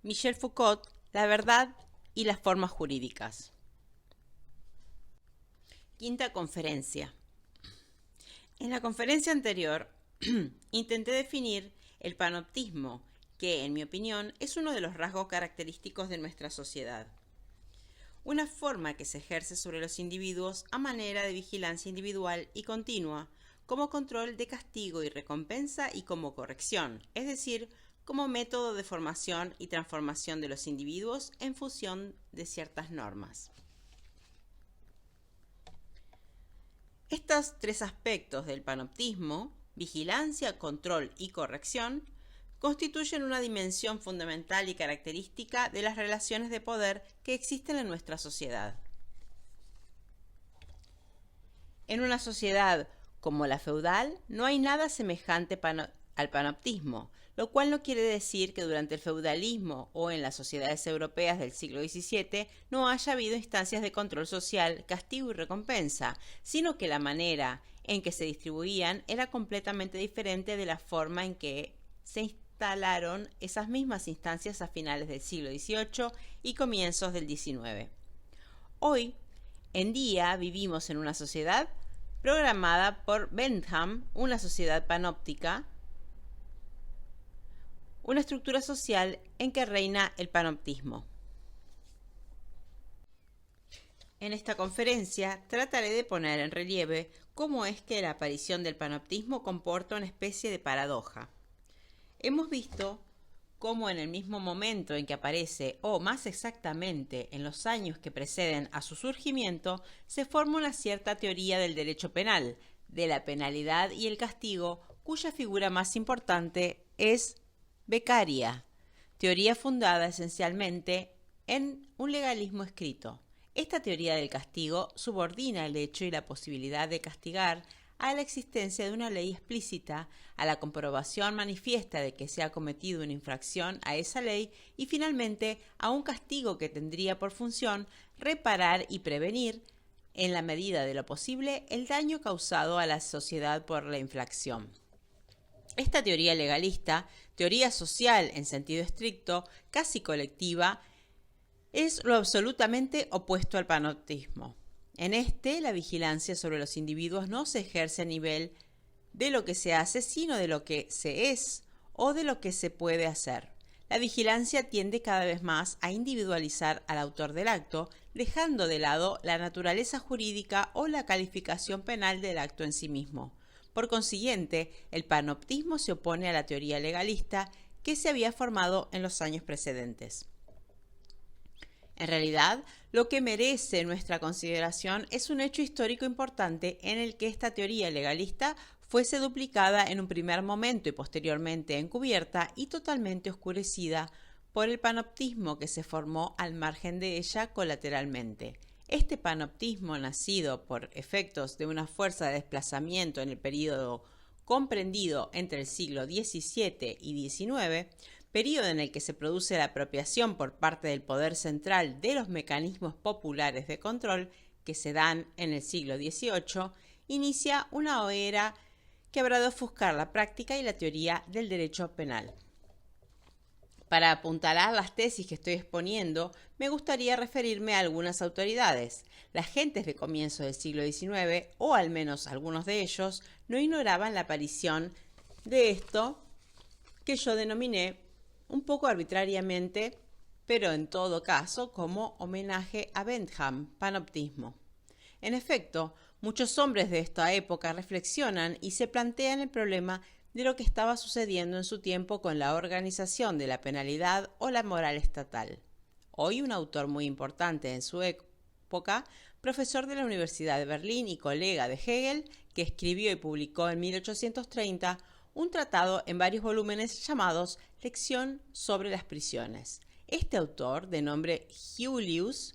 Michel Foucault, la verdad y las formas jurídicas. Quinta conferencia. En la conferencia anterior intenté definir el panoptismo, que, en mi opinión, es uno de los rasgos característicos de nuestra sociedad. Una forma que se ejerce sobre los individuos a manera de vigilancia individual y continua, como control de castigo y recompensa y como corrección, es decir, como método de formación y transformación de los individuos en función de ciertas normas. Estos tres aspectos del panoptismo, vigilancia, control y corrección, constituyen una dimensión fundamental y característica de las relaciones de poder que existen en nuestra sociedad. En una sociedad como la feudal, no hay nada semejante al panoptismo, lo cual no quiere decir que durante el feudalismo o en las sociedades europeas del siglo XVII no haya habido instancias de control social, castigo y recompensa, sino que la manera en que se distribuían era completamente diferente de la forma en que se instalaron esas mismas instancias a finales del siglo XVIII y comienzos del XIX. Hoy en día vivimos en una sociedad programada por Bentham, una sociedad panóptica, una estructura social en que reina el panoptismo. En esta conferencia trataré de poner en relieve cómo es que la aparición del panoptismo comporta una especie de paradoja. Hemos visto cómo en el mismo momento en que aparece, o más exactamente en los años que preceden a su surgimiento, se forma una cierta teoría del derecho penal, de la penalidad y el castigo, cuya figura más importante es Beccaria, teoría fundada esencialmente en un legalismo escrito. Esta teoría del castigo subordina el hecho y la posibilidad de castigar a la existencia de una ley explícita, a la comprobación manifiesta de que se ha cometido una infracción a esa ley y finalmente a un castigo que tendría por función reparar y prevenir, en la medida de lo posible, el daño causado a la sociedad por la infracción. Esta teoría legalista, teoría social en sentido estricto, casi colectiva, es lo absolutamente opuesto al panoptismo. En la vigilancia sobre los individuos no se ejerce a nivel de lo que se hace, sino de lo que se es o de lo que se puede hacer. La vigilancia tiende cada vez más a individualizar al autor del acto, dejando de lado la naturaleza jurídica o la calificación penal del acto en sí mismo. Por consiguiente, el panoptismo se opone a la teoría legalista que se había formado en los años precedentes. En realidad, lo que merece nuestra consideración es un hecho histórico importante en el que esta teoría legalista fuese duplicada en un primer momento y posteriormente encubierta y totalmente oscurecida por el panoptismo que se formó al margen de ella colateralmente. Este panoptismo, nacido por efectos de una fuerza de desplazamiento en el período comprendido entre el siglo XVII y XIX, período en el que se produce la apropiación por parte del poder central de los mecanismos populares de control que se dan en el siglo XVIII, inicia una era que habrá de ofuscar la práctica y la teoría del derecho penal. Para apuntalar las tesis que estoy exponiendo, me gustaría referirme a algunas autoridades. Las gentes de comienzo del siglo XIX, o al menos algunos de ellos, no ignoraban la aparición de esto que yo denominé un poco arbitrariamente, pero en todo caso como homenaje a Bentham, panoptismo. En efecto, muchos hombres de esta época reflexionan y se plantean el problema de lo que estaba sucediendo en su tiempo con la organización de la penalidad o la moral estatal. Hoy un autor muy importante en su época, profesor de la Universidad de Berlín y colega de Hegel, que escribió y publicó en 1830 un tratado en varios volúmenes llamados Lección sobre las prisiones. Este autor, de nombre Julius,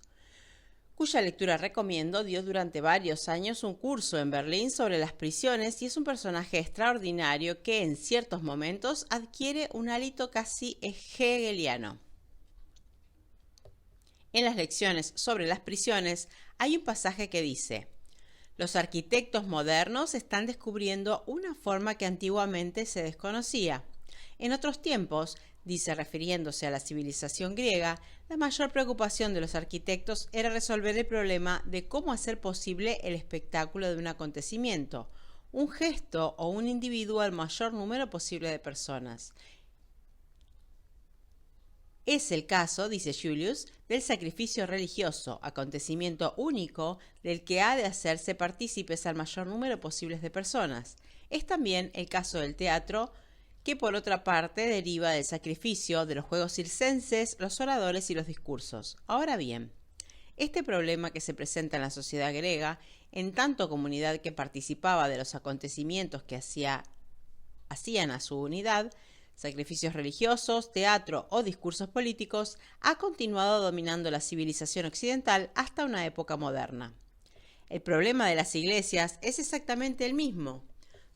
cuya lectura recomiendo, dio durante varios años un curso en Berlín sobre las prisiones y es un personaje extraordinario que en ciertos momentos adquiere un hálito casi hegeliano. En las lecciones sobre las prisiones hay un pasaje que dice: los arquitectos modernos están descubriendo una forma que antiguamente se desconocía. En otros tiempos, Dice, refiriéndose a la civilización griega, la mayor preocupación de los arquitectos era resolver el problema de cómo hacer posible el espectáculo de un acontecimiento, un gesto o un individuo al mayor número posible de personas. Es el caso, dice Julius, del sacrificio religioso, acontecimiento único del que ha de hacerse partícipes al mayor número posible de personas. Es también el caso del teatro, que por otra parte deriva del sacrificio de los juegos circenses, los oradores y los discursos. Ahora bien, este problema que se presenta en la sociedad griega, en tanto comunidad que participaba de los acontecimientos que hacían a su unidad, sacrificios religiosos, teatro o discursos políticos, ha continuado dominando la civilización occidental hasta una época moderna. El problema de las iglesias es exactamente el mismo.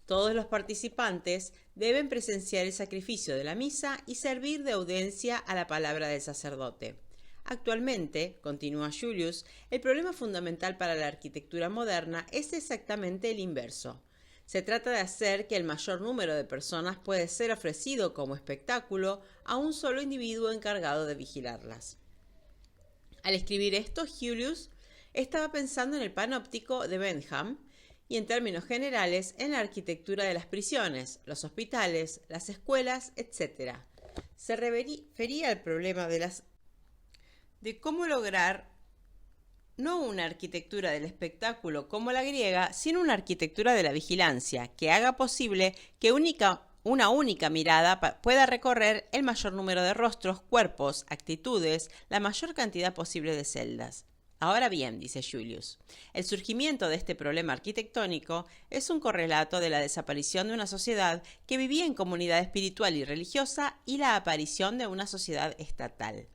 Todos los participantes deben presenciar el sacrificio de la misa y servir de audiencia a la palabra del sacerdote. Actualmente, continúa Julius, el problema fundamental para la arquitectura moderna es exactamente el inverso. Se trata de hacer que el mayor número de personas pueda ser ofrecido como espectáculo a un solo individuo encargado de vigilarlas. Al escribir esto, Julius estaba pensando en el panóptico de Bentham y, en términos generales, en la arquitectura de las prisiones, los hospitales, las escuelas, etc. Se refería al problema de cómo lograr no una arquitectura del espectáculo como la griega, sino una arquitectura de la vigilancia, que haga posible que una única mirada pueda recorrer el mayor número de rostros, cuerpos, actitudes, la mayor cantidad posible de celdas. Ahora bien, dice Julius, el surgimiento de este problema arquitectónico es un correlato de la desaparición de una sociedad que vivía en comunidad espiritual y religiosa y la aparición de una sociedad estatal.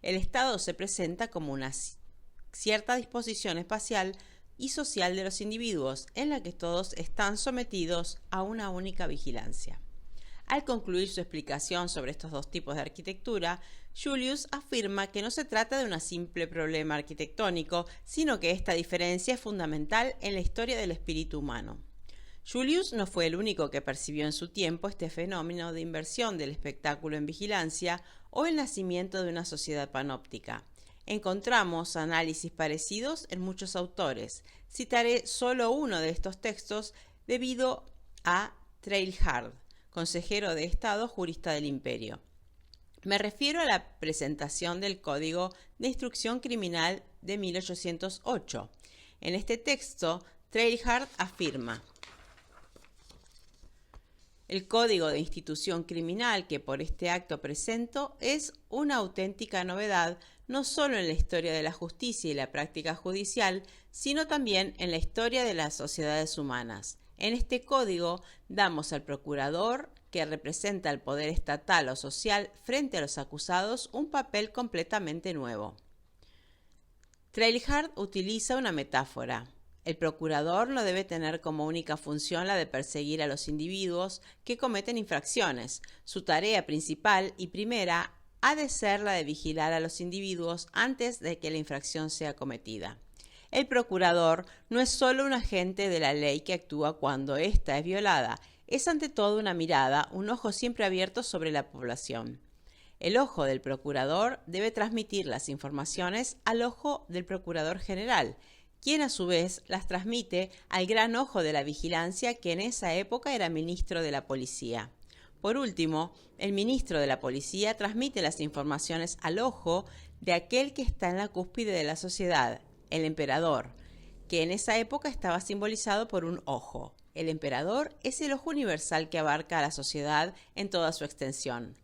El Estado se presenta como una cierta disposición espacial y social de los individuos en la que todos están sometidos a una única vigilancia. Al concluir su explicación sobre estos dos tipos de arquitectura, Julius afirma que no se trata de un simple problema arquitectónico, sino que esta diferencia es fundamental en la historia del espíritu humano. Julius no fue el único que percibió en su tiempo este fenómeno de inversión del espectáculo en vigilancia o el nacimiento de una sociedad panóptica. Encontramos análisis parecidos en muchos autores. Citaré solo uno de estos textos debido a Teilhard, consejero de Estado, jurista del Imperio. Me refiero a la presentación del Código de Instrucción Criminal de 1808. En este texto, Teilhard afirma: el Código de Institución Criminal que por este acto presento es una auténtica novedad no solo en la historia de la justicia y la práctica judicial, sino también en la historia de las sociedades humanas. En este código damos al procurador, que representa el poder estatal o social frente a los acusados, un papel completamente nuevo. Teilhard utiliza una metáfora. El procurador no debe tener como única función la de perseguir a los individuos que cometen infracciones. Su tarea principal y primera ha de ser la de vigilar a los individuos antes de que la infracción sea cometida. El procurador no es solo un agente de la ley que actúa cuando ésta es violada, es ante todo una mirada, un ojo siempre abierto sobre la población. El ojo del procurador debe transmitir las informaciones al ojo del procurador general, quien a su vez las transmite al gran ojo de la vigilancia, que en esa época era ministro de la policía. Por último, el ministro de la policía transmite las informaciones al ojo de aquel que está en la cúspide de la sociedad, el emperador, que en esa época estaba simbolizado por un ojo. El emperador es el ojo universal que abarca a la sociedad en toda su extensión.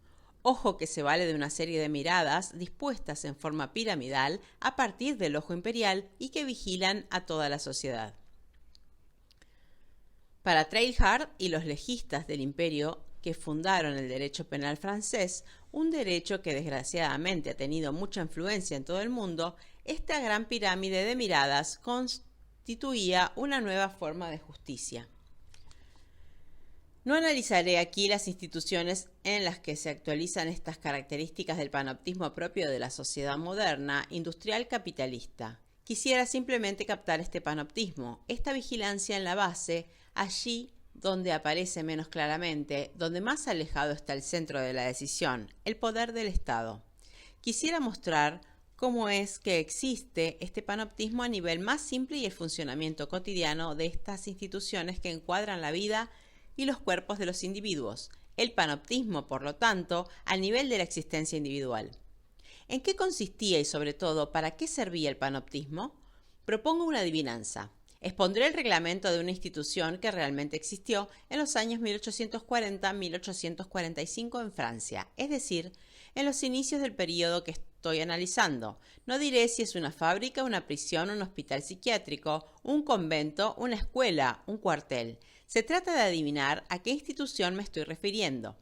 Ojo que se vale de una serie de miradas dispuestas en forma piramidal a partir del ojo imperial y que vigilan a toda la sociedad. Para Teilhard y los legistas del imperio que fundaron el derecho penal francés, un derecho que desgraciadamente ha tenido mucha influencia en todo el mundo, esta gran pirámide de miradas constituía una nueva forma de justicia. No analizaré aquí las instituciones en las que se actualizan estas características del panoptismo propio de la sociedad moderna, industrial capitalista. Quisiera simplemente captar este panoptismo, esta vigilancia en la base, allí donde aparece menos claramente, donde más alejado está el centro de la decisión, el poder del Estado. Quisiera mostrar cómo es que existe este panoptismo a nivel más simple y el funcionamiento cotidiano de estas instituciones que encuadran la vida y los cuerpos de los individuos. El panoptismo, por lo tanto, al nivel de la existencia individual. ¿En qué consistía y, sobre todo, para qué servía el panoptismo? Propongo una adivinanza. Expondré el reglamento de una institución que realmente existió en los años 1840-1845 en Francia, es decir, en los inicios del periodo que estoy analizando. No diré si es una fábrica, una prisión, un hospital psiquiátrico, un convento, una escuela, un cuartel. Se trata de adivinar a qué institución me estoy refiriendo.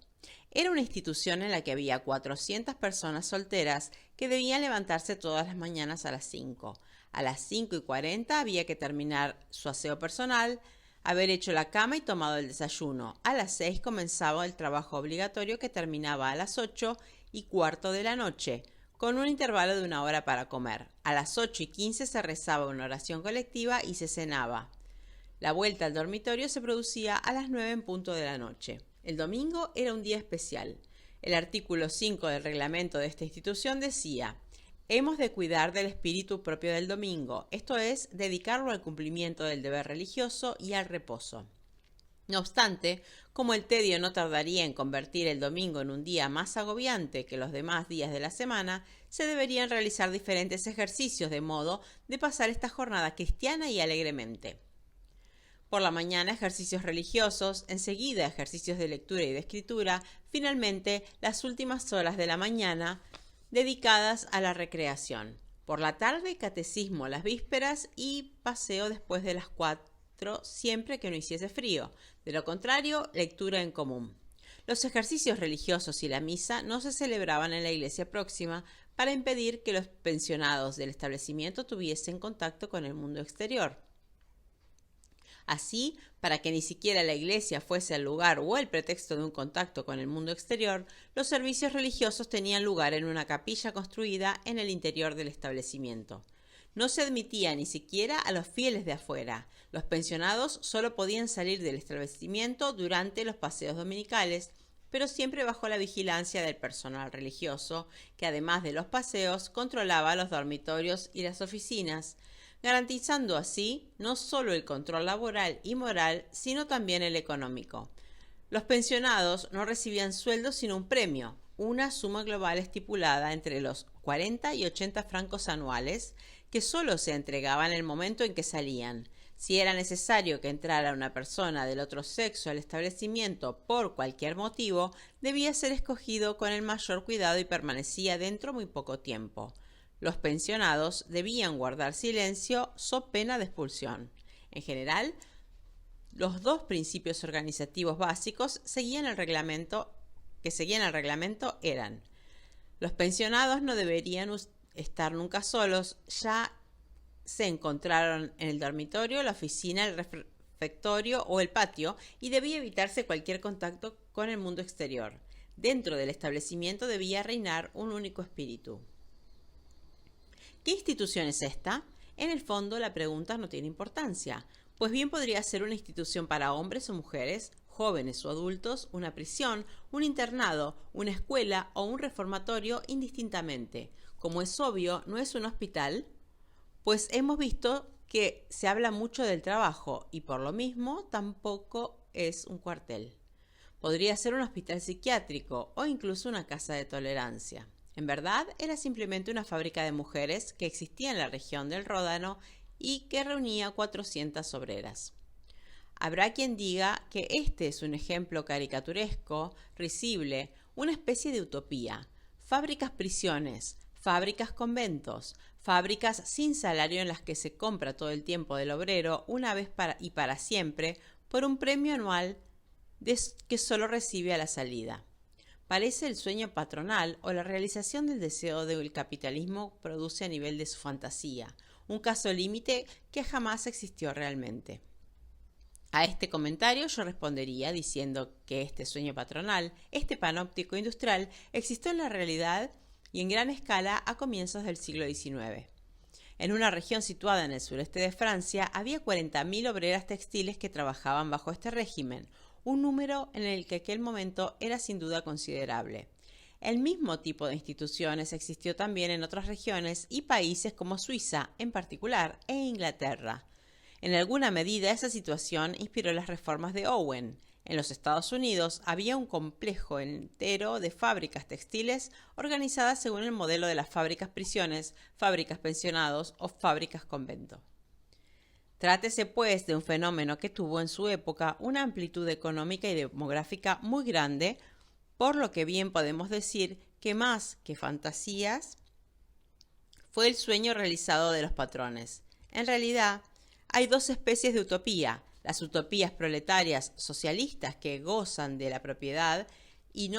Era una institución en la que había 400 personas solteras que debían levantarse todas las mañanas a las 5. A las 5:40 había que terminar su aseo personal, haber hecho la cama y tomado el desayuno. A las 6 comenzaba el trabajo obligatorio que terminaba a las 8:15 de la noche, con un intervalo de 1 hora para comer. A las 8:15 se rezaba una oración colectiva y se cenaba. La vuelta al dormitorio se producía a las 9 en punto de la noche. El domingo era un día especial. El artículo 5 del reglamento de esta institución decía: hemos de cuidar del espíritu propio del domingo, esto es, dedicarlo al cumplimiento del deber religioso y al reposo. No obstante, como el tedio no tardaría en convertir el domingo en un día más agobiante que los demás días de la semana, se deberían realizar diferentes ejercicios de modo de pasar esta jornada cristiana y alegremente. Por la mañana ejercicios religiosos, enseguida ejercicios de lectura y de escritura, finalmente las últimas horas de la mañana dedicadas a la recreación. Por la tarde catecismo las vísperas y paseo después de las 4, siempre que no hiciese frío. De lo contrario, lectura en común. Los ejercicios religiosos y la misa no se celebraban en la iglesia próxima para impedir que los pensionados del establecimiento tuviesen contacto con el mundo exterior. Así, para que ni siquiera la iglesia fuese el lugar o el pretexto de un contacto con el mundo exterior, los servicios religiosos tenían lugar en una capilla construida en el interior del establecimiento. No se admitía ni siquiera a los fieles de afuera. Los pensionados solo podían salir del establecimiento durante los paseos dominicales, pero siempre bajo la vigilancia del personal religioso, que además de los paseos controlaba los dormitorios y las oficinas, garantizando así no solo el control laboral y moral, sino también el económico. Los pensionados no recibían sueldo sino un premio, una suma global estipulada entre los 40 y 80 francos anuales, que solo se entregaba en el momento en que salían. Si era necesario que entrara una persona del otro sexo al establecimiento por cualquier motivo, debía ser escogido con el mayor cuidado y permanecía dentro muy poco tiempo. Los pensionados debían guardar silencio so pena de expulsión. En general, los dos principios organizativos básicos que seguían el reglamento eran: los pensionados no deberían estar nunca solos, ya se encontraron en el dormitorio, la oficina, el refectorio o el patio, y debía evitarse cualquier contacto con el mundo exterior. Dentro del establecimiento debía reinar un único espíritu. ¿Qué institución es esta? En el fondo, la pregunta no tiene importancia, pues bien podría ser una institución para hombres o mujeres, jóvenes o adultos, una prisión, un internado, una escuela o un reformatorio indistintamente. Como es obvio, no es un hospital, pues hemos visto que se habla mucho del trabajo y por lo mismo tampoco es un cuartel. Podría ser un hospital psiquiátrico o incluso una casa de tolerancia. En verdad, era simplemente una fábrica de mujeres que existía en la región del Ródano y que reunía 400 obreras. Habrá quien diga que este es un ejemplo caricaturesco, risible, una especie de utopía. Fábricas prisiones, fábricas conventos, fábricas sin salario en las que se compra todo el tiempo del obrero una vez y para siempre por un premio anual que solo recibe a la salida. Parece el sueño patronal o la realización del deseo del capitalismo produce a nivel de su fantasía, un caso límite que jamás existió realmente. A este comentario yo respondería diciendo que este sueño patronal, este panóptico industrial, existió en la realidad y en gran escala a comienzos del siglo XIX. En una región situada en el sureste de Francia, había 40.000 obreras textiles que trabajaban bajo este régimen, un número en el que aquel momento era sin duda considerable. El mismo tipo de instituciones existió también en otras regiones y países como Suiza, en particular, e Inglaterra. En alguna medida, esa situación inspiró las reformas de Owen. En los Estados Unidos había un complejo entero de fábricas textiles organizadas según el modelo de las fábricas prisiones, fábricas pensionados o fábricas convento. Trátese, pues, de un fenómeno que tuvo en su época una amplitud económica y demográfica muy grande, por lo que bien podemos decir que más que fantasías, fue el sueño realizado de los patrones. En realidad, hay dos especies de utopía: las utopías proletarias socialistas que gozan de la propiedad y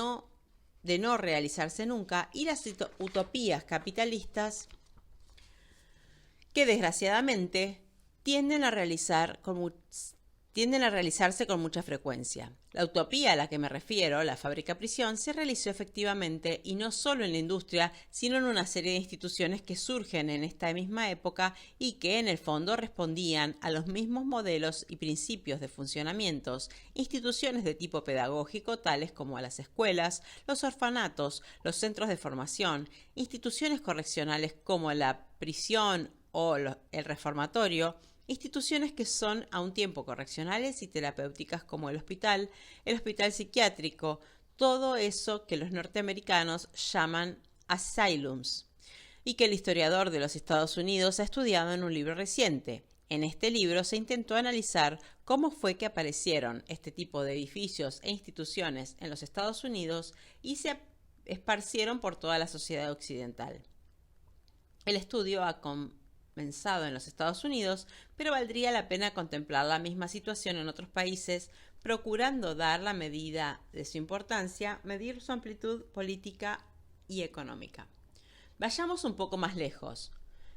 de no realizarse nunca, y las utopías capitalistas que desgraciadamente tienden a realizarse con mucha frecuencia. La utopía a la que me refiero, la fábrica-prisión, se realizó efectivamente y no solo en la industria, sino en una serie de instituciones que surgen en esta misma época y que en el fondo respondían a los mismos modelos y principios de funcionamientos, instituciones de tipo pedagógico tales como las escuelas, los orfanatos, los centros de formación, instituciones correccionales como la prisión o el reformatorio, instituciones que son a un tiempo correccionales y terapéuticas como el hospital psiquiátrico, todo eso que los norteamericanos llaman asylums, y que el historiador de los Estados Unidos ha estudiado en un libro reciente. En este libro se intentó analizar cómo fue que aparecieron este tipo de edificios e instituciones en los Estados Unidos y se esparcieron por toda la sociedad occidental. El estudio ha comenzado en los Estados Unidos, pero valdría la pena contemplar la misma situación en otros países, procurando dar la medida de su importancia, medir su amplitud política y económica. Vayamos un poco más lejos.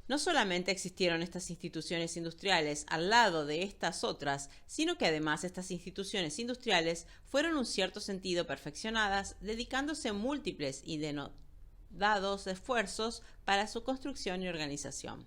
No solamente existieron estas instituciones industriales al lado de estas otras, sino que además estas instituciones industriales fueron en un cierto sentido perfeccionadas, dedicándose múltiples y denodados esfuerzos para su construcción y organización.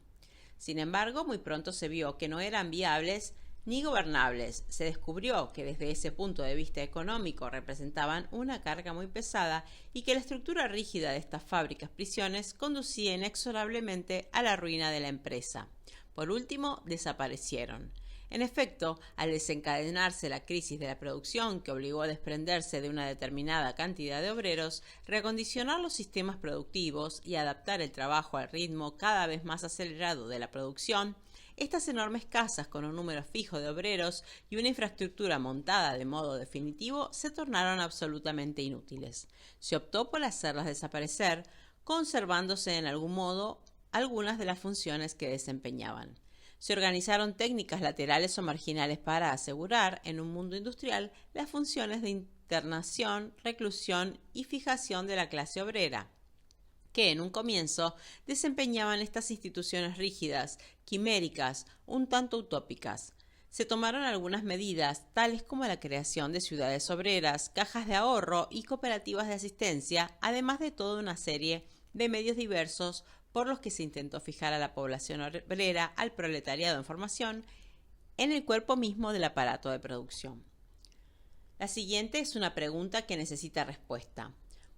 Sin embargo, muy pronto se vio que no eran viables ni gobernables. Se descubrió que desde ese punto de vista económico representaban una carga muy pesada y que la estructura rígida de estas fábricas-prisiones conducía inexorablemente a la ruina de la empresa. Por último, desaparecieron. En efecto, al desencadenarse la crisis de la producción que obligó a desprenderse de una determinada cantidad de obreros, reacondicionar los sistemas productivos y adaptar el trabajo al ritmo cada vez más acelerado de la producción, estas enormes casas con un número fijo de obreros y una infraestructura montada de modo definitivo se tornaron absolutamente inútiles. Se optó por hacerlas desaparecer, conservándose en algún modo algunas de las funciones que desempeñaban. Se organizaron técnicas laterales o marginales para asegurar, en un mundo industrial, las funciones de internación, reclusión y fijación de la clase obrera, que en un comienzo desempeñaban estas instituciones rígidas, quiméricas, un tanto utópicas. Se tomaron algunas medidas, tales como la creación de ciudades obreras, cajas de ahorro y cooperativas de asistencia, además de toda una serie de medios diversos por los que se intentó fijar a la población obrera, al proletariado en formación, en el cuerpo mismo del aparato de producción. La siguiente es una pregunta que necesita respuesta.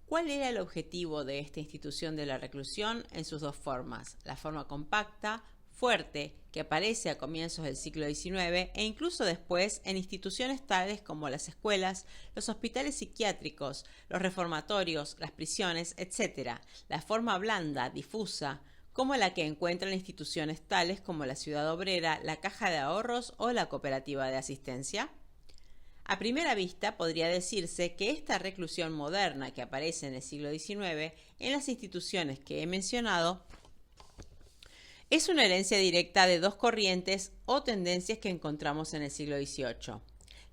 ¿Cuál era el objetivo de esta institución de la reclusión en sus dos formas? La forma compacta, fuerte, que aparece a comienzos del siglo XIX e incluso después en instituciones tales como las escuelas, los hospitales psiquiátricos, los reformatorios, las prisiones, etc. La forma blanda, difusa, como la que encuentra en instituciones tales como la Ciudad Obrera, la Caja de Ahorros o la Cooperativa de Asistencia. A primera vista podría decirse que esta reclusión moderna que aparece en el siglo XIX en las instituciones que he mencionado es una herencia directa de dos corrientes o tendencias que encontramos en el siglo XVIII,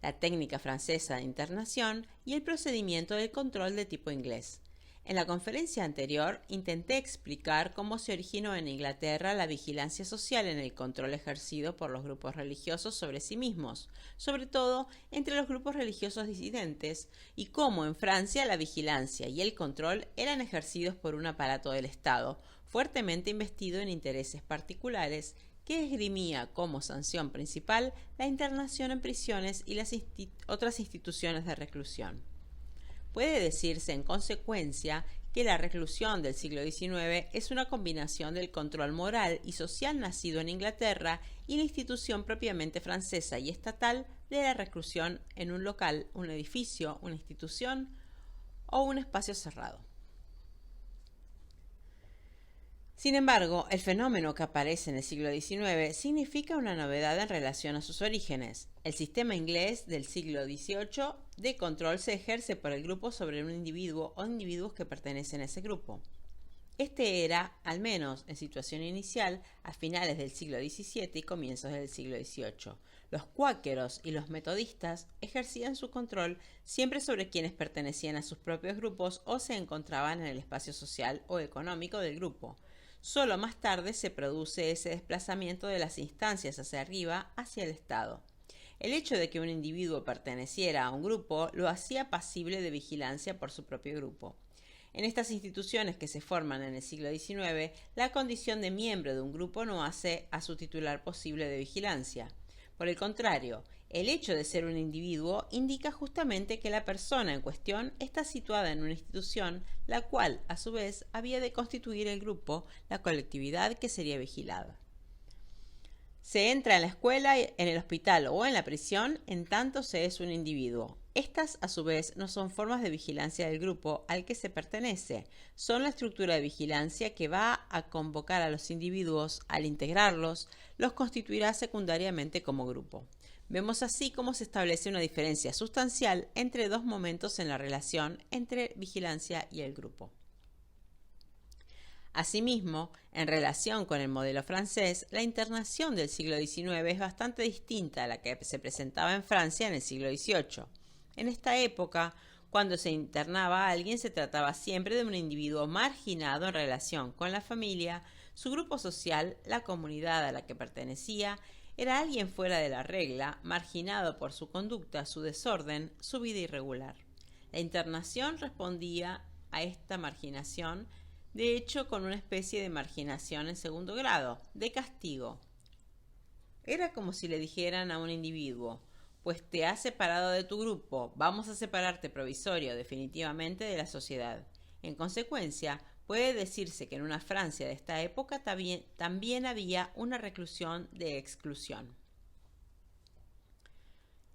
la técnica francesa de internación y el procedimiento del control de tipo inglés. En la conferencia anterior intenté explicar cómo se originó en Inglaterra la vigilancia social en el control ejercido por los grupos religiosos sobre sí mismos, sobre todo entre los grupos religiosos disidentes, y cómo en Francia la vigilancia y el control eran ejercidos por un aparato del Estado, fuertemente investido en intereses particulares, que esgrimía como sanción principal la internación en prisiones y las otras instituciones de reclusión. Puede decirse, en consecuencia, que la reclusión del siglo XIX es una combinación del control moral y social nacido en Inglaterra y la institución propiamente francesa y estatal de la reclusión en un local, un edificio, una institución o un espacio cerrado. Sin embargo, el fenómeno que aparece en el siglo XIX significa una novedad en relación a sus orígenes. El sistema inglés del siglo XVIII de control se ejerce por el grupo sobre un individuo o individuos que pertenecen a ese grupo. Este era, al menos en situación inicial, a finales del siglo XVII y comienzos del siglo XVIII. Los cuáqueros y los metodistas ejercían su control siempre sobre quienes pertenecían a sus propios grupos o se encontraban en el espacio social o económico del grupo. Solo más tarde se produce ese desplazamiento de las instancias hacia arriba, hacia el Estado. El hecho de que un individuo perteneciera a un grupo lo hacía pasible de vigilancia por su propio grupo. En estas instituciones que se forman en el siglo XIX, la condición de miembro de un grupo no hace a su titular posible de vigilancia. Por el contrario, el hecho de ser un individuo indica justamente que la persona en cuestión está situada en una institución, la cual, a su vez, había de constituir el grupo, la colectividad que sería vigilada. Se entra en la escuela, en el hospital o en la prisión en tanto se es un individuo. Estas, a su vez, no son formas de vigilancia del grupo al que se pertenece. Son la estructura de vigilancia que va a convocar a los individuos, al integrarlos, los constituirá secundariamente como grupo. Vemos así cómo se establece una diferencia sustancial entre dos momentos en la relación entre vigilancia y el grupo. Asimismo, en relación con el modelo francés, la internación del siglo XIX es bastante distinta a la que se presentaba en Francia en el siglo XVIII. En esta época, cuando se internaba a alguien, se trataba siempre de un individuo marginado en relación con la familia, su grupo social, la comunidad a la que pertenecía. Era alguien fuera de la regla, marginado por su conducta, su desorden, su vida irregular. La internación respondía a esta marginación, de hecho con una especie de marginación en segundo grado, de castigo. Era como si le dijeran a un individuo: pues te has separado de tu grupo, vamos a separarte provisorio definitivamente de la sociedad. En consecuencia, puede decirse que en una Francia de esta época también había una reclusión de exclusión.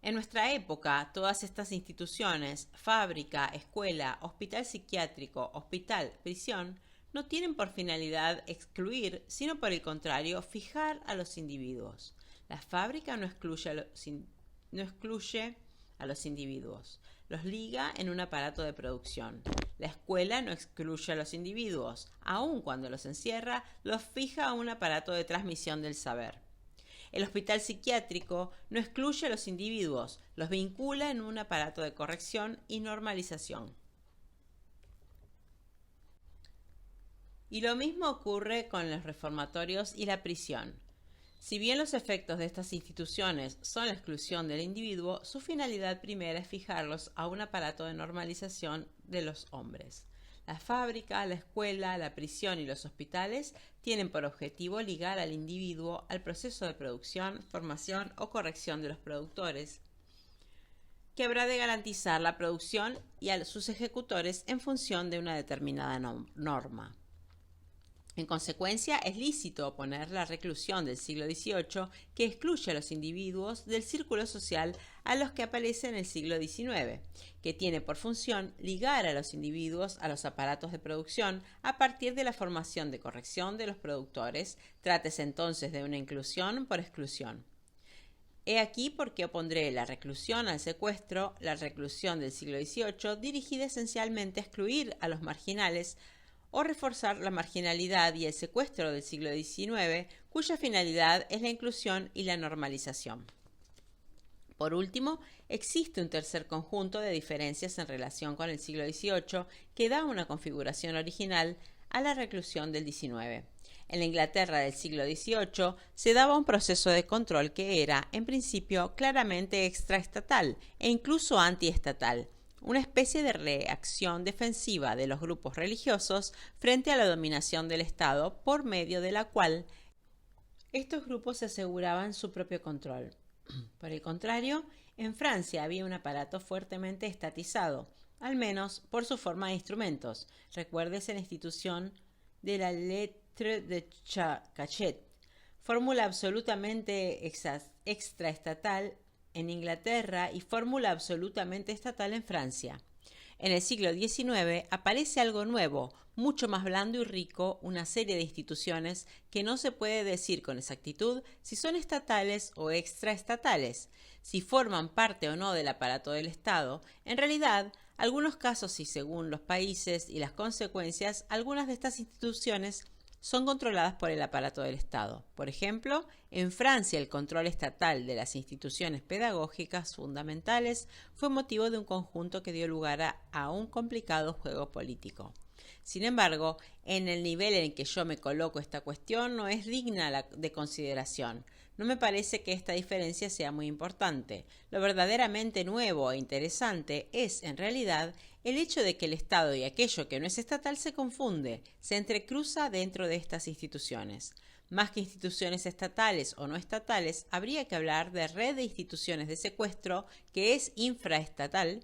En nuestra época, todas estas instituciones, fábrica, escuela, hospital psiquiátrico, hospital, prisión, no tienen por finalidad excluir, sino por el contrario, fijar a los individuos. La fábrica no excluye a los individuos, los liga en un aparato de producción. La escuela no excluye a los individuos, aun cuando los encierra, los fija a un aparato de transmisión del saber. El hospital psiquiátrico no excluye a los individuos, los vincula en un aparato de corrección y normalización. Y lo mismo ocurre con los reformatorios y la prisión. Si bien los efectos de estas instituciones son la exclusión del individuo, su finalidad primera es fijarlos a un aparato de normalización de los hombres. La fábrica, la escuela, la prisión y los hospitales tienen por objetivo ligar al individuo al proceso de producción, formación o corrección de los productores, que habrá de garantizar la producción y a sus ejecutores en función de una determinada norma. En consecuencia, es lícito oponer la reclusión del siglo XVIII que excluye a los individuos del círculo social a los que aparece en el siglo XIX, que tiene por función ligar a los individuos a los aparatos de producción a partir de la formación de corrección de los productores. Trátese entonces de una inclusión por exclusión. He aquí por qué opondré la reclusión al secuestro, la reclusión del siglo XVIII, dirigida esencialmente a excluir a los marginales, o reforzar la marginalidad y el secuestro del siglo XIX, cuya finalidad es la inclusión y la normalización. Por último, existe un tercer conjunto de diferencias en relación con el siglo XVIII que da una configuración original a la reclusión del XIX. En la Inglaterra del siglo XVIII se daba un proceso de control que era, en principio, claramente extraestatal e incluso antiestatal, una especie de reacción defensiva de los grupos religiosos frente a la dominación del Estado, por medio de la cual estos grupos aseguraban su propio control. Por el contrario, en Francia había un aparato fuertemente estatizado, al menos por su forma de instrumentos. Recuérdese la institución de la lettre de cachet, fórmula absolutamente extraestatal en Inglaterra y fórmula absolutamente estatal en Francia. En el siglo XIX aparece algo nuevo, mucho más blando y rico, una serie de instituciones que no se puede decir con exactitud si son estatales o extraestatales, si forman parte o no del aparato del Estado. En realidad, algunos casos y según los países y las consecuencias, algunas de estas instituciones son controladas por el aparato del Estado. Por ejemplo, en Francia el control estatal de las instituciones pedagógicas fundamentales fue motivo de un conjunto que dio lugar a un complicado juego político. Sin embargo, en el nivel en que yo me coloco esta cuestión no es digna de consideración. No me parece que esta diferencia sea muy importante. Lo verdaderamente nuevo e interesante es, en realidad, el hecho de que el Estado y aquello que no es estatal se confunde, se entrecruza dentro de estas instituciones. Más que instituciones estatales o no estatales, habría que hablar de red de instituciones de secuestro que es infraestatal.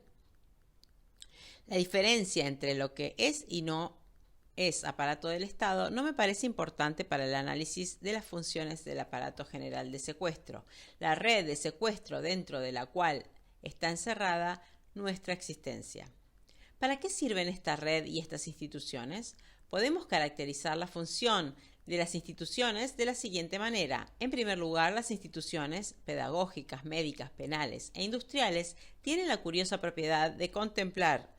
La diferencia entre lo que es y no es aparato del Estado no me parece importante para el análisis de las funciones del aparato general de secuestro, la red de secuestro dentro de la cual está encerrada nuestra existencia. ¿Para qué sirven esta red y estas instituciones? Podemos caracterizar la función de las instituciones de la siguiente manera. En primer lugar, las instituciones pedagógicas, médicas, penales e industriales tienen la curiosa propiedad de contemplar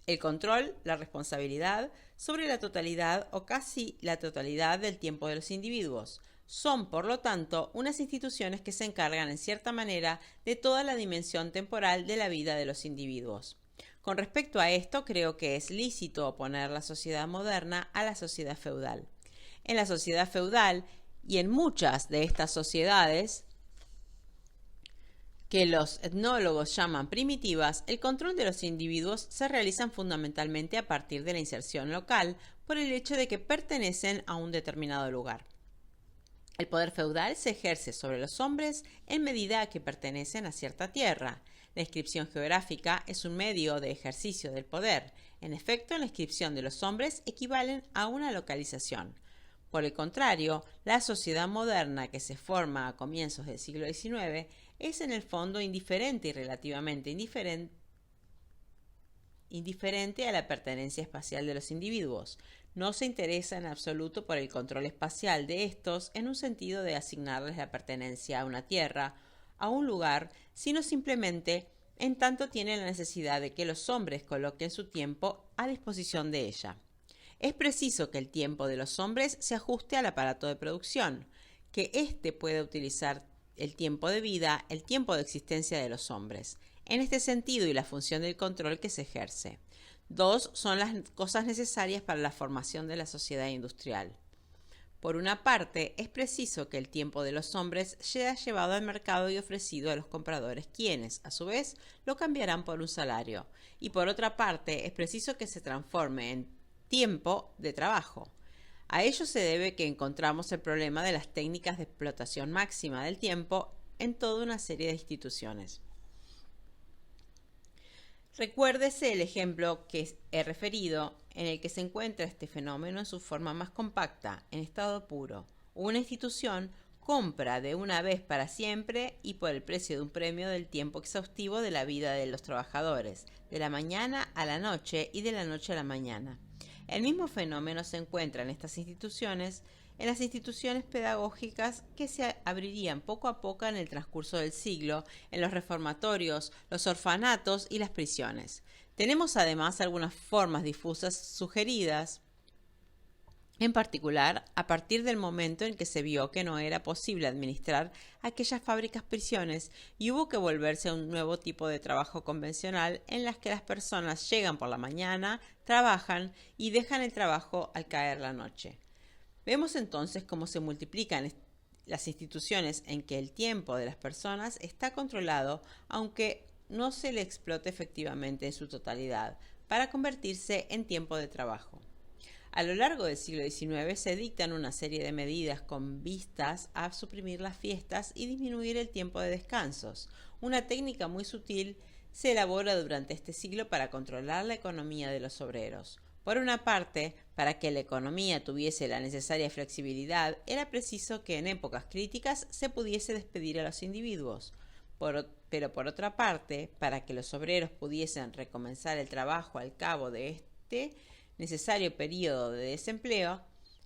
el control, la responsabilidad sobre la totalidad o casi la totalidad del tiempo de los individuos. Son, por lo tanto, unas instituciones que se encargan en cierta manera de toda la dimensión temporal de la vida de los individuos. Con respecto a esto, creo que es lícito oponer la sociedad moderna a la sociedad feudal. En la sociedad feudal y en muchas de estas sociedades que los etnólogos llaman primitivas, el control de los individuos se realiza fundamentalmente a partir de la inserción local por el hecho de que pertenecen a un determinado lugar. El poder feudal se ejerce sobre los hombres en medida a que pertenecen a cierta tierra. La inscripción geográfica es un medio de ejercicio del poder. En efecto, la inscripción de los hombres equivalen a una localización. Por el contrario, la sociedad moderna que se forma a comienzos del siglo XIX es en el fondo indiferente y relativamente indiferente a la pertenencia espacial de los individuos. No se interesa en absoluto por el control espacial de estos en un sentido de asignarles la pertenencia a una tierra, a un lugar, sino simplemente en tanto tiene la necesidad de que los hombres coloquen su tiempo a disposición de ella. Es preciso que el tiempo de los hombres se ajuste al aparato de producción, que éste pueda utilizar el tiempo de vida, el tiempo de existencia de los hombres. En este sentido y la función del control que se ejerce. Dos son las cosas necesarias para la formación de la sociedad industrial. Por una parte, es preciso que el tiempo de los hombres sea llevado al mercado y ofrecido a los compradores, quienes, a su vez, lo cambiarán por un salario. Y por otra parte, es preciso que se transforme en tiempo de trabajo. A ello se debe que encontramos el problema de las técnicas de explotación máxima del tiempo en toda una serie de instituciones. Recuérdese el ejemplo que he referido, en el que se encuentra este fenómeno en su forma más compacta, en estado puro. Una institución compra de una vez para siempre y por el precio de un premio del tiempo exhaustivo de la vida de los trabajadores, de la mañana a la noche y de la noche a la mañana. El mismo fenómeno se encuentra en estas instituciones, en las instituciones pedagógicas que se abrirían poco a poco en el transcurso del siglo, en los reformatorios, los orfanatos y las prisiones. Tenemos además algunas formas difusas sugeridas en particular a partir del momento en que se vio que no era posible administrar aquellas fábricas prisiones y hubo que volverse a un nuevo tipo de trabajo convencional en las que las personas llegan por la mañana, trabajan y dejan el trabajo al caer la noche. Vemos entonces cómo se multiplican las instituciones en que el tiempo de las personas está controlado, aunque no se le explote efectivamente en su totalidad, para convertirse en tiempo de trabajo. A lo largo del siglo XIX se dictan una serie de medidas con vistas a suprimir las fiestas y disminuir el tiempo de descansos. Una técnica muy sutil se elabora durante este siglo para controlar la economía de los obreros. Por una parte, para que la economía tuviese la necesaria flexibilidad, era preciso que en épocas críticas se pudiese despedir a los individuos. Pero por otra parte, para que los obreros pudiesen recomenzar el trabajo al cabo de este necesario periodo de desempleo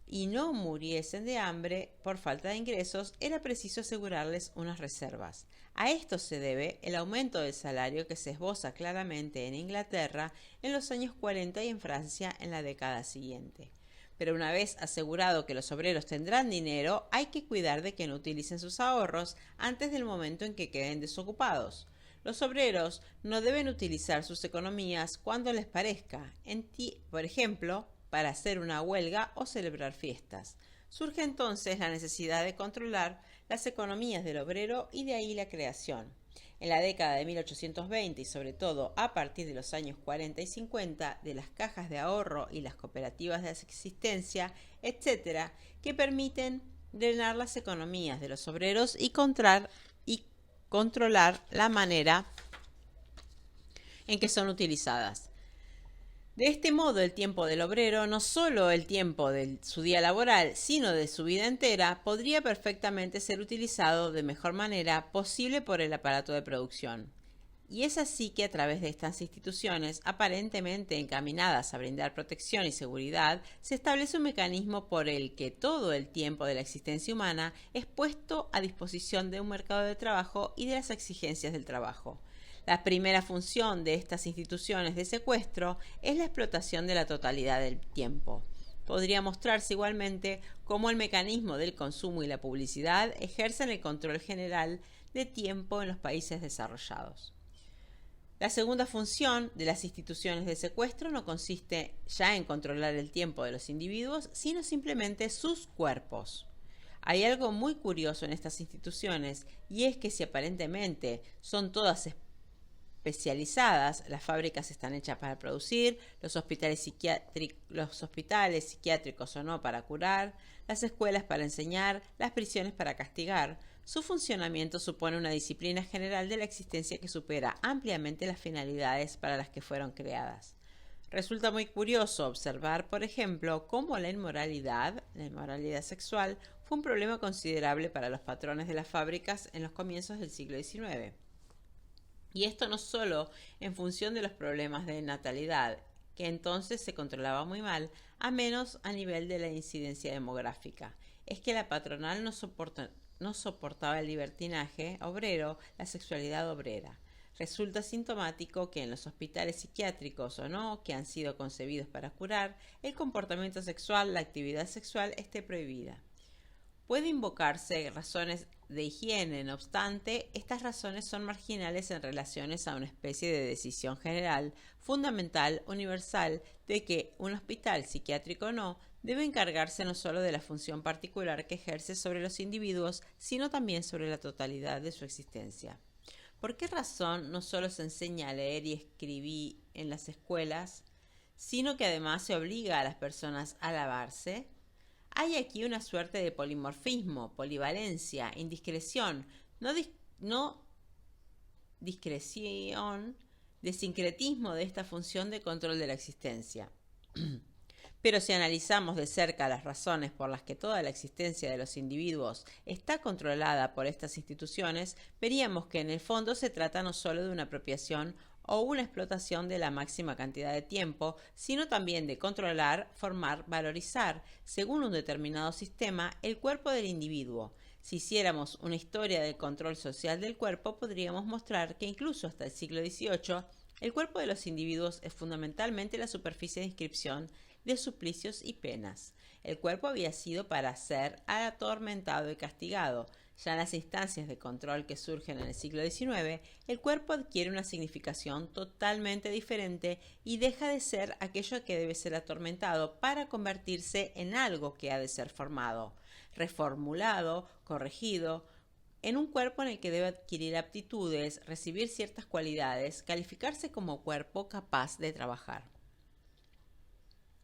y no muriesen de hambre por falta de ingresos, era preciso asegurarles unas reservas. A esto se debe el aumento del salario que se esboza claramente en Inglaterra en los años 40 y en Francia en la década siguiente. Pero una vez asegurado que los obreros tendrán dinero, hay que cuidar de que no utilicen sus ahorros antes del momento en que queden desocupados. Los obreros no deben utilizar sus economías cuando les parezca, por ejemplo, para hacer una huelga o celebrar fiestas. Surge entonces la necesidad de controlar las economías del obrero y de ahí la creación. En la década de 1820 y sobre todo a partir de los años 40 y 50 de las cajas de ahorro y las cooperativas de asistencia, etc., que permiten drenar las economías de los obreros y controlar la manera en que son utilizadas. De este modo, el tiempo del obrero, no solo el tiempo de su día laboral, sino de su vida entera, podría perfectamente ser utilizado de mejor manera posible por el aparato de producción. Y es así que a través de estas instituciones, aparentemente encaminadas a brindar protección y seguridad, se establece un mecanismo por el que todo el tiempo de la existencia humana es puesto a disposición de un mercado de trabajo y de las exigencias del trabajo. La primera función de estas instituciones de secuestro es la explotación de la totalidad del tiempo. Podría mostrarse igualmente cómo el mecanismo del consumo y la publicidad ejercen el control general de tiempo en los países desarrollados. La segunda función de las instituciones de secuestro no consiste ya en controlar el tiempo de los individuos, sino simplemente sus cuerpos. Hay algo muy curioso en estas instituciones, y es que si aparentemente son todas especializadas, las fábricas están hechas para producir, los hospitales psiquiátricos o no para curar, las escuelas para enseñar, las prisiones para castigar, su funcionamiento supone una disciplina general de la existencia que supera ampliamente las finalidades para las que fueron creadas. Resulta muy curioso observar, por ejemplo, cómo la inmoralidad sexual, fue un problema considerable para los patrones de las fábricas en los comienzos del siglo XIX. Y esto no solo en función de los problemas de natalidad, que entonces se controlaba muy mal, a menos a nivel de la incidencia demográfica. Es que la patronal no soportaba el libertinaje obrero, la sexualidad obrera. Resulta sintomático que en los hospitales psiquiátricos o no, que han sido concebidos para curar, el comportamiento sexual, la actividad sexual esté prohibida. Puede invocarse razones de higiene, no obstante, estas razones son marginales en relaciones a una especie de decisión general, fundamental, universal, de que un hospital psiquiátrico o no debe encargarse no solo de la función particular que ejerce sobre los individuos, sino también sobre la totalidad de su existencia. ¿Por qué razón no solo se enseña a leer y escribir en las escuelas, sino que además se obliga a las personas a lavarse? Hay aquí una suerte de polimorfismo, polivalencia, indiscreción, no discreción, de sincretismo de esta función de control de la existencia. Pero si analizamos de cerca las razones por las que toda la existencia de los individuos está controlada por estas instituciones, veríamos que en el fondo se trata no solo de una apropiación o una explotación de la máxima cantidad de tiempo, sino también de controlar, formar, valorizar, según un determinado sistema, el cuerpo del individuo. Si hiciéramos una historia del control social del cuerpo, podríamos mostrar que incluso hasta el siglo XVIII, el cuerpo de los individuos es fundamentalmente la superficie de inscripción de suplicios y penas. El cuerpo había sido para ser atormentado y castigado. Ya en las instancias de control que surgen en el siglo XIX, el cuerpo adquiere una significación totalmente diferente y deja de ser aquello que debe ser atormentado para convertirse en algo que ha de ser formado, reformulado, corregido, en un cuerpo en el que debe adquirir aptitudes, recibir ciertas cualidades, calificarse como cuerpo capaz de trabajar.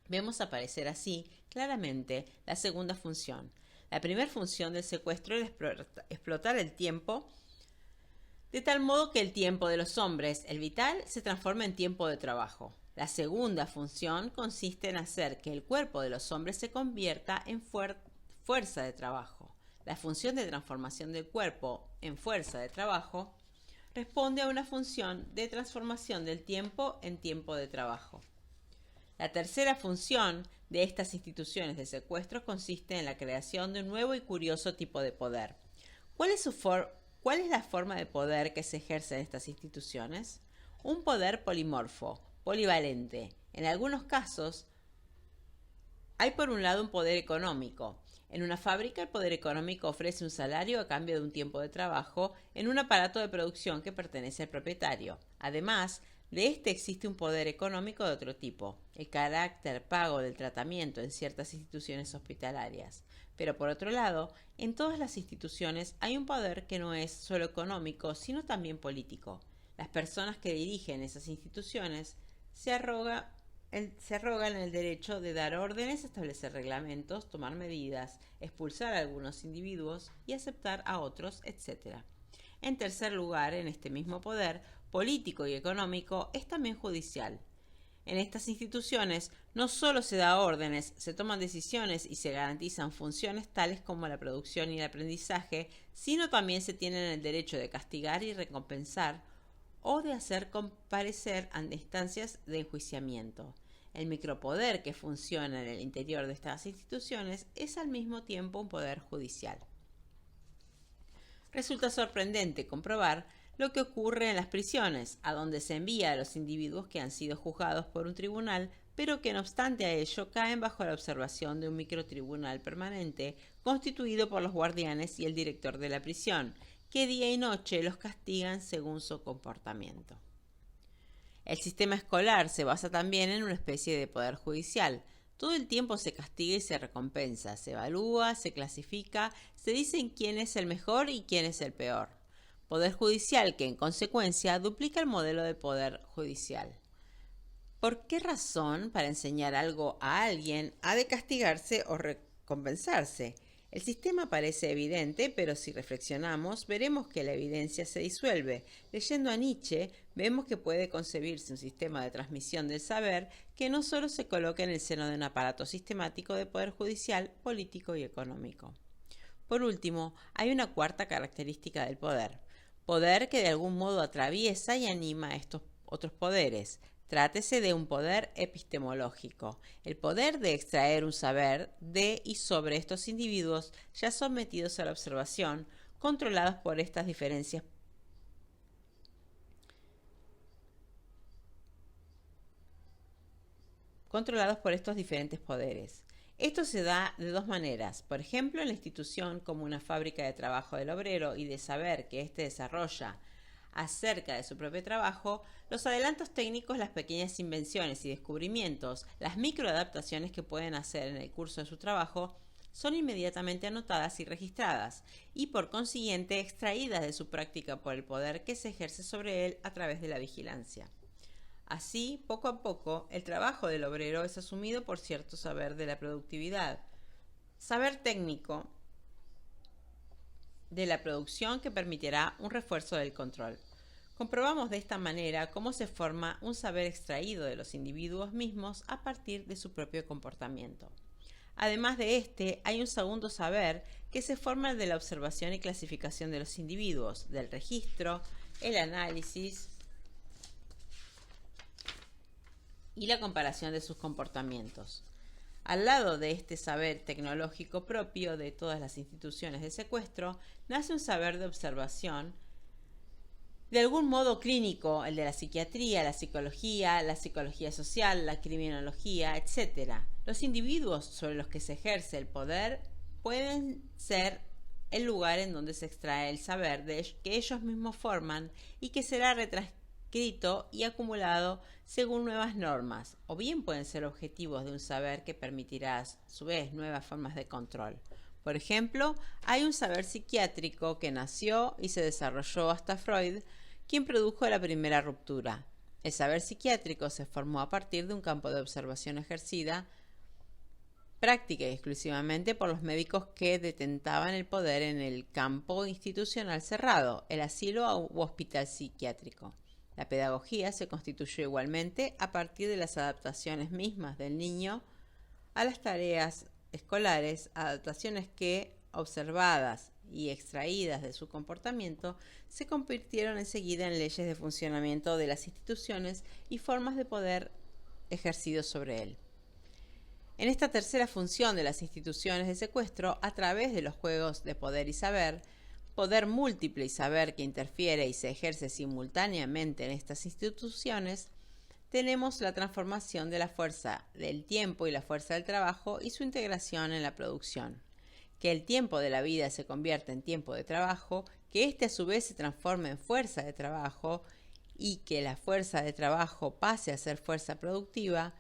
Vemos aparecer así claramente la segunda función. La primera función del secuestro era explotar el tiempo de tal modo que el tiempo de los hombres, el vital, se transforme en tiempo de trabajo. La segunda función consiste en hacer que el cuerpo de los hombres se convierta en fuerza de trabajo. La función de transformación del cuerpo en fuerza de trabajo responde a una función de transformación del tiempo en tiempo de trabajo. La tercera función de estas instituciones de secuestro consiste en la creación de un nuevo y curioso tipo de poder. ¿Cuál es la forma de poder que se ejerce en estas instituciones? Un poder polimorfo, polivalente. En algunos casos, hay por un lado un poder económico. En una fábrica, el poder económico ofrece un salario a cambio de un tiempo de trabajo en un aparato de producción que pertenece al propietario. Además, de este existe un poder económico de otro tipo, el carácter pago del tratamiento en ciertas instituciones hospitalarias. Pero por otro lado, en todas las instituciones hay un poder que no es solo económico, sino también político. Las personas que dirigen esas instituciones se arrogan el derecho de dar órdenes, establecer reglamentos, tomar medidas, expulsar a algunos individuos y aceptar a otros, etc. En tercer lugar, en este mismo poder político y económico es también judicial. En estas instituciones no solo se da órdenes, se toman decisiones y se garantizan funciones tales como la producción y el aprendizaje, sino también se tienen el derecho de castigar y recompensar o de hacer comparecer ante instancias de enjuiciamiento. El micropoder que funciona en el interior de estas instituciones es al mismo tiempo un poder judicial. Resulta sorprendente comprobar lo que ocurre en las prisiones, a donde se envía a los individuos que han sido juzgados por un tribunal, pero que no obstante a ello caen bajo la observación de un microtribunal permanente constituido por los guardianes y el director de la prisión, que día y noche los castigan según su comportamiento. El sistema escolar se basa también en una especie de poder judicial. Todo el tiempo se castiga y se recompensa, se evalúa, se clasifica, se dice quién es el mejor y quién es el peor. Poder judicial que, en consecuencia, duplica el modelo de poder judicial. ¿Por qué razón, para enseñar algo a alguien, ha de castigarse o recompensarse? El sistema parece evidente, pero si reflexionamos, veremos que la evidencia se disuelve. Leyendo a Nietzsche, vemos que puede concebirse un sistema de transmisión del saber que no solo se coloca en el seno de un aparato sistemático de poder judicial, político y económico. Por último, hay una cuarta característica del poder. Poder que de algún modo atraviesa y anima a estos otros poderes. Trátese de un poder epistemológico, el poder de extraer un saber de y sobre estos individuos ya sometidos a la observación, controlados por estas diferencias controlados por estos diferentes poderes. Esto se da de dos maneras. Por ejemplo, en la institución como una fábrica de trabajo del obrero y de saber que éste desarrolla acerca de su propio trabajo, los adelantos técnicos, las pequeñas invenciones y descubrimientos, las microadaptaciones que pueden hacer en el curso de su trabajo, son inmediatamente anotadas y registradas, y por consiguiente extraídas de su práctica por el poder que se ejerce sobre él a través de la vigilancia. Así, poco a poco, el trabajo del obrero es asumido por cierto saber de la productividad, saber técnico de la producción que permitirá un refuerzo del control. Comprobamos de esta manera cómo se forma un saber extraído de los individuos mismos a partir de su propio comportamiento. Además de este, hay un segundo saber que se forma de la observación y clasificación de los individuos, del registro, el análisis y la comparación de sus comportamientos. Al lado de este saber tecnológico propio de todas las instituciones de secuestro, nace un saber de observación de algún modo clínico, el de la psiquiatría, la psicología social, la criminología, etc. Los individuos sobre los que se ejerce el poder pueden ser el lugar en donde se extrae el saber que ellos mismos forman y que será retranscrito y acumulado según nuevas normas, o bien pueden ser objetivos de un saber que permitirá a su vez nuevas formas de control. Por ejemplo, hay un saber psiquiátrico que nació y se desarrolló hasta Freud, quien produjo la primera ruptura. El saber psiquiátrico se formó a partir de un campo de observación ejercida práctica y exclusivamente por los médicos que detentaban el poder en el campo institucional cerrado, el asilo u hospital psiquiátrico. La pedagogía se constituyó igualmente a partir de las adaptaciones mismas del niño a las tareas escolares, adaptaciones que, observadas y extraídas de su comportamiento, se convirtieron enseguida en leyes de funcionamiento de las instituciones y formas de poder ejercidos sobre él. En esta tercera función de las instituciones de secuestro, a través de los juegos de poder y saber, poder múltiple y saber que interfiere y se ejerce simultáneamente en estas instituciones, tenemos la transformación de la fuerza del tiempo y la fuerza del trabajo y su integración en la producción. Que el tiempo de la vida se convierta en tiempo de trabajo, que éste a su vez se transforme en fuerza de trabajo y que la fuerza de trabajo pase a ser fuerza productiva.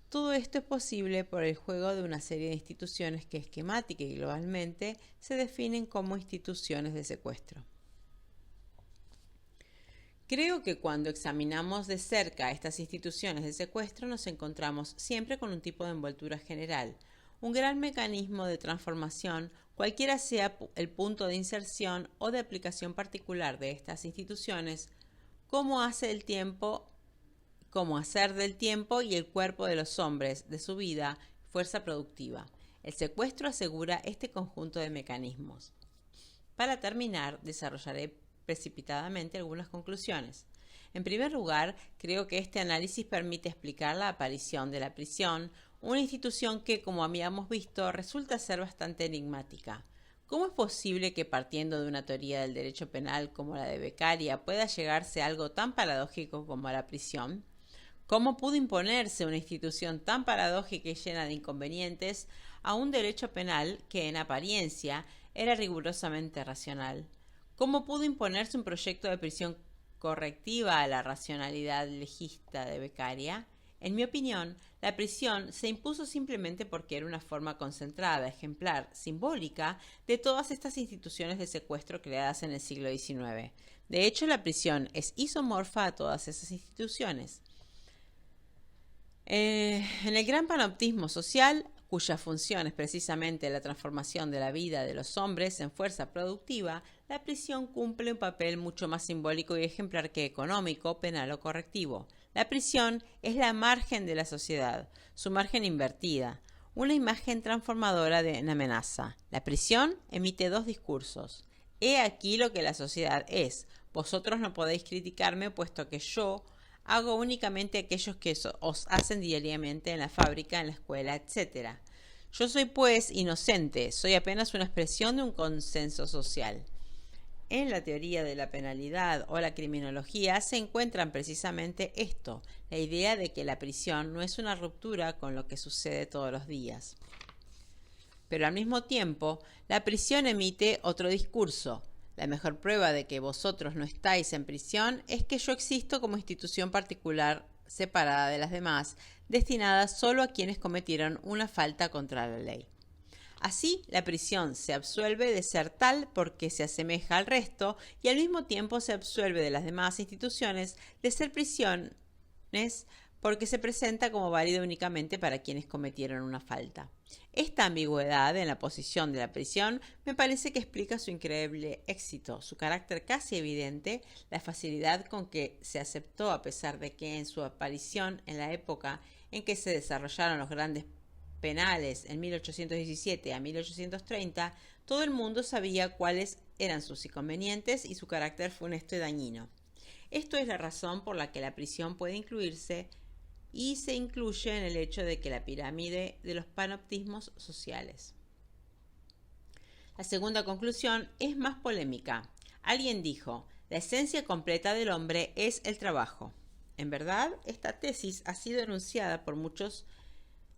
Todo esto es posible por el juego de una serie de instituciones que esquemática y globalmente se definen como instituciones de secuestro. Creo que cuando examinamos de cerca estas instituciones de secuestro nos encontramos siempre con un tipo de envoltura general, un gran mecanismo de transformación, cualquiera sea el punto de inserción o de aplicación particular de estas instituciones, como hacer del tiempo y el cuerpo de los hombres, de su vida, fuerza productiva. El secuestro asegura este conjunto de mecanismos. Para terminar, desarrollaré precipitadamente algunas conclusiones. En primer lugar, creo que este análisis permite explicar la aparición de la prisión, una institución que, como habíamos visto, resulta ser bastante enigmática. ¿Cómo es posible que partiendo de una teoría del derecho penal como la de Beccaria pueda llegarse a algo tan paradójico como la prisión? ¿Cómo pudo imponerse una institución tan paradójica y llena de inconvenientes a un derecho penal que en apariencia era rigurosamente racional? ¿Cómo pudo imponerse un proyecto de prisión correctiva a la racionalidad legista de Beccaria? En mi opinión, la prisión se impuso simplemente porque era una forma concentrada, ejemplar, simbólica de todas estas instituciones de secuestro creadas en el siglo XIX. De hecho, la prisión es isomorfa a todas esas instituciones. En el gran panoptismo social, cuya función es precisamente la transformación de la vida de los hombres en fuerza productiva, la prisión cumple un papel mucho más simbólico y ejemplar que económico, penal o correctivo. La prisión es la margen de la sociedad, su margen invertida, una imagen transformadora de una amenaza. La prisión emite dos discursos. He aquí lo que la sociedad es. Vosotros no podéis criticarme, puesto que yo hago únicamente aquellos que os hacen diariamente en la fábrica, en la escuela, etc. Yo soy, pues, inocente, soy apenas una expresión de un consenso social. En la teoría de la penalidad o la criminología se encuentran precisamente esto, la idea de que la prisión no es una ruptura con lo que sucede todos los días. Pero al mismo tiempo, la prisión emite otro discurso. La mejor prueba de que vosotros no estáis en prisión es que yo existo como institución particular separada de las demás, destinada solo a quienes cometieron una falta contra la ley. Así, la prisión se absuelve de ser tal porque se asemeja al resto y al mismo tiempo se absuelve de las demás instituciones de ser prisiones porque se presenta como válida únicamente para quienes cometieron una falta. Esta ambigüedad en la posición de la prisión me parece que explica su increíble éxito, su carácter casi evidente, la facilidad con que se aceptó a pesar de que en su aparición en la época en que se desarrollaron los grandes penales en 1817 a 1830, todo el mundo sabía cuáles eran sus inconvenientes y su carácter funesto y dañino. Esto es la razón por la que la prisión puede incluirse y se incluye en el hecho de que la pirámide de los panoptismos sociales. La segunda conclusión es más polémica. Alguien dijo, La esencia completa del hombre es el trabajo. En verdad, esta tesis ha sido enunciada por muchos.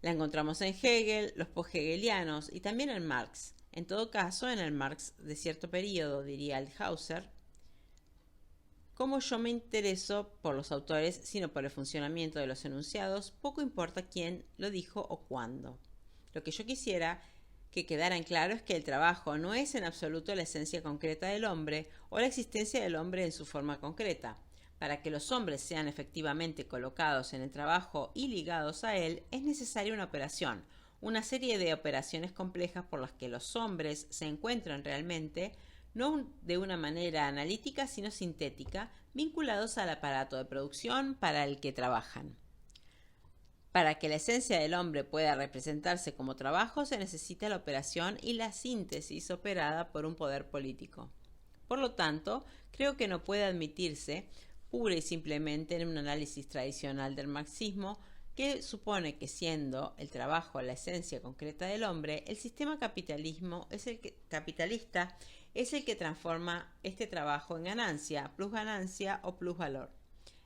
La encontramos en Hegel, los post-hegelianos y también en Marx. En todo caso, en el Marx de cierto periodo, diría Althusser, como yo me intereso por los autores, sino por el funcionamiento de los enunciados, poco importa quién lo dijo o cuándo. Lo que yo quisiera que quedara en claro es que el trabajo no es en absoluto la esencia concreta del hombre o la existencia del hombre en su forma concreta. Para que los hombres sean efectivamente colocados en el trabajo y ligados a él, es necesaria una operación, una serie de operaciones complejas por las que los hombres se encuentran realmente, no de una manera analítica, sino sintética, vinculados al aparato de producción para el que trabajan. Para que la esencia del hombre pueda representarse como trabajo, se necesita la operación y la síntesis operada por un poder político. Por lo tanto, creo que no puede admitirse, pura y simplemente en un análisis tradicional del marxismo, que supone que siendo el trabajo la esencia concreta del hombre, el sistema capitalista es el que transforma este trabajo en ganancia, plusganancia o plusvalor.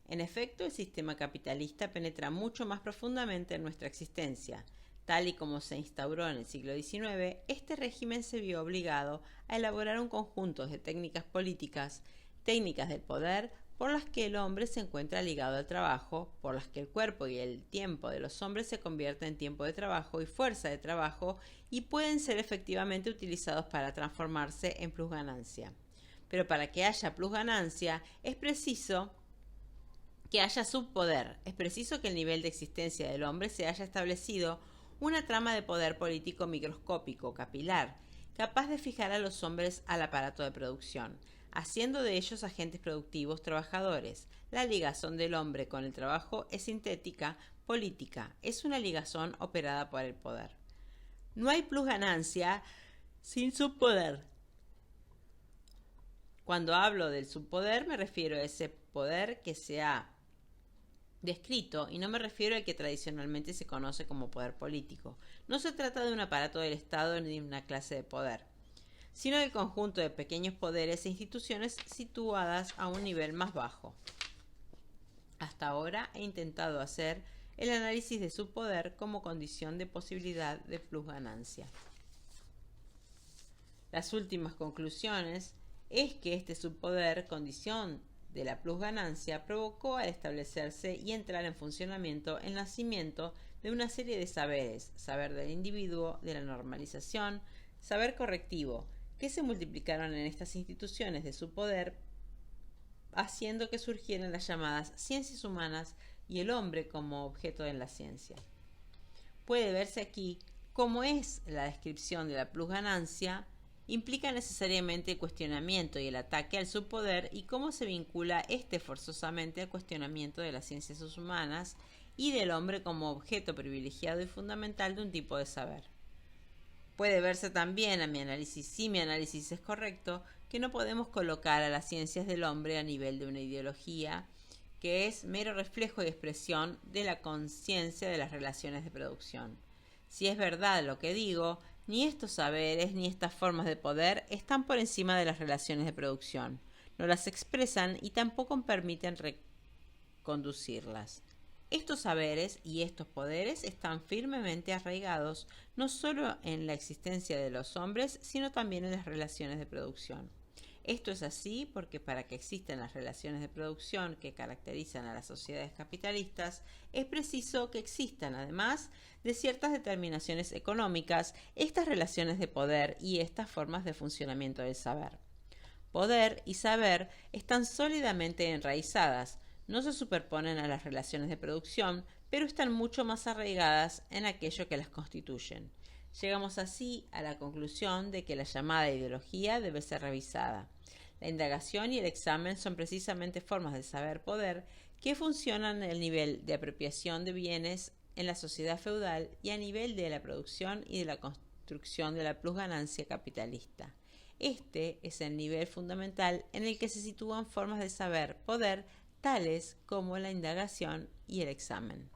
En efecto, el sistema capitalista penetra mucho más profundamente en nuestra existencia. Tal y como se instauró en el siglo XIX, este régimen se vio obligado a elaborar un conjunto de técnicas políticas, técnicas del poder, por las que el hombre se encuentra ligado al trabajo, por las que el cuerpo y el tiempo de los hombres se convierten en tiempo de trabajo y fuerza de trabajo y pueden ser efectivamente utilizados para transformarse en plusganancia. Pero para que haya plusganancia es preciso que haya subpoder, es preciso que el nivel de existencia del hombre se haya establecido una trama de poder político microscópico, capilar, capaz de fijar a los hombres al aparato de producción, haciendo de ellos agentes productivos trabajadores. La ligazón del hombre con el trabajo es sintética, política, es una ligazón operada por el poder. No hay plusganancia sin subpoder. Cuando hablo del subpoder me refiero a ese poder que se ha descrito y no me refiero al que tradicionalmente se conoce como poder político. No se trata de un aparato del Estado ni de una clase de poder, sino del conjunto de pequeños poderes e instituciones situadas a un nivel más bajo. Hasta ahora he intentado hacer el análisis de su poder como condición de posibilidad de plusganancia. Las últimas conclusiones es que este subpoder, condición de la plusganancia, provocó al establecerse y entrar en funcionamiento el nacimiento de una serie de saberes, saber del individuo, de la normalización, saber correctivo, que se multiplicaron en estas instituciones de su poder, haciendo que surgieran las llamadas ciencias humanas y el hombre como objeto de la ciencia. Puede verse aquí cómo es la descripción de la plusganancia implica necesariamente el cuestionamiento y el ataque al subpoder y cómo se vincula este forzosamente al cuestionamiento de las ciencias humanas y del hombre como objeto privilegiado y fundamental de un tipo de saber. Puede verse también, si mi análisis es correcto, que no podemos colocar a las ciencias del hombre a nivel de una ideología que es mero reflejo y expresión de la conciencia de las relaciones de producción. Si es verdad lo que digo, ni estos saberes ni estas formas de poder están por encima de las relaciones de producción, no las expresan y tampoco permiten reconducirlas. Estos saberes y estos poderes están firmemente arraigados no solo en la existencia de los hombres, sino también en las relaciones de producción. Esto es así porque para que existan las relaciones de producción que caracterizan a las sociedades capitalistas, es preciso que existan, además de ciertas determinaciones económicas, estas relaciones de poder y estas formas de funcionamiento del saber. Poder y saber están sólidamente enraizadas, no se superponen a las relaciones de producción, pero están mucho más arraigadas en aquello que las constituyen. Llegamos así a la conclusión de que la llamada ideología debe ser revisada. La indagación y el examen son precisamente formas de saber-poder que funcionan en el nivel de apropiación de bienes en la sociedad feudal y a nivel de la producción y de la construcción de la plusganancia capitalista. Este es el nivel fundamental en el que se sitúan formas de saber-poder tales como la indagación y el examen.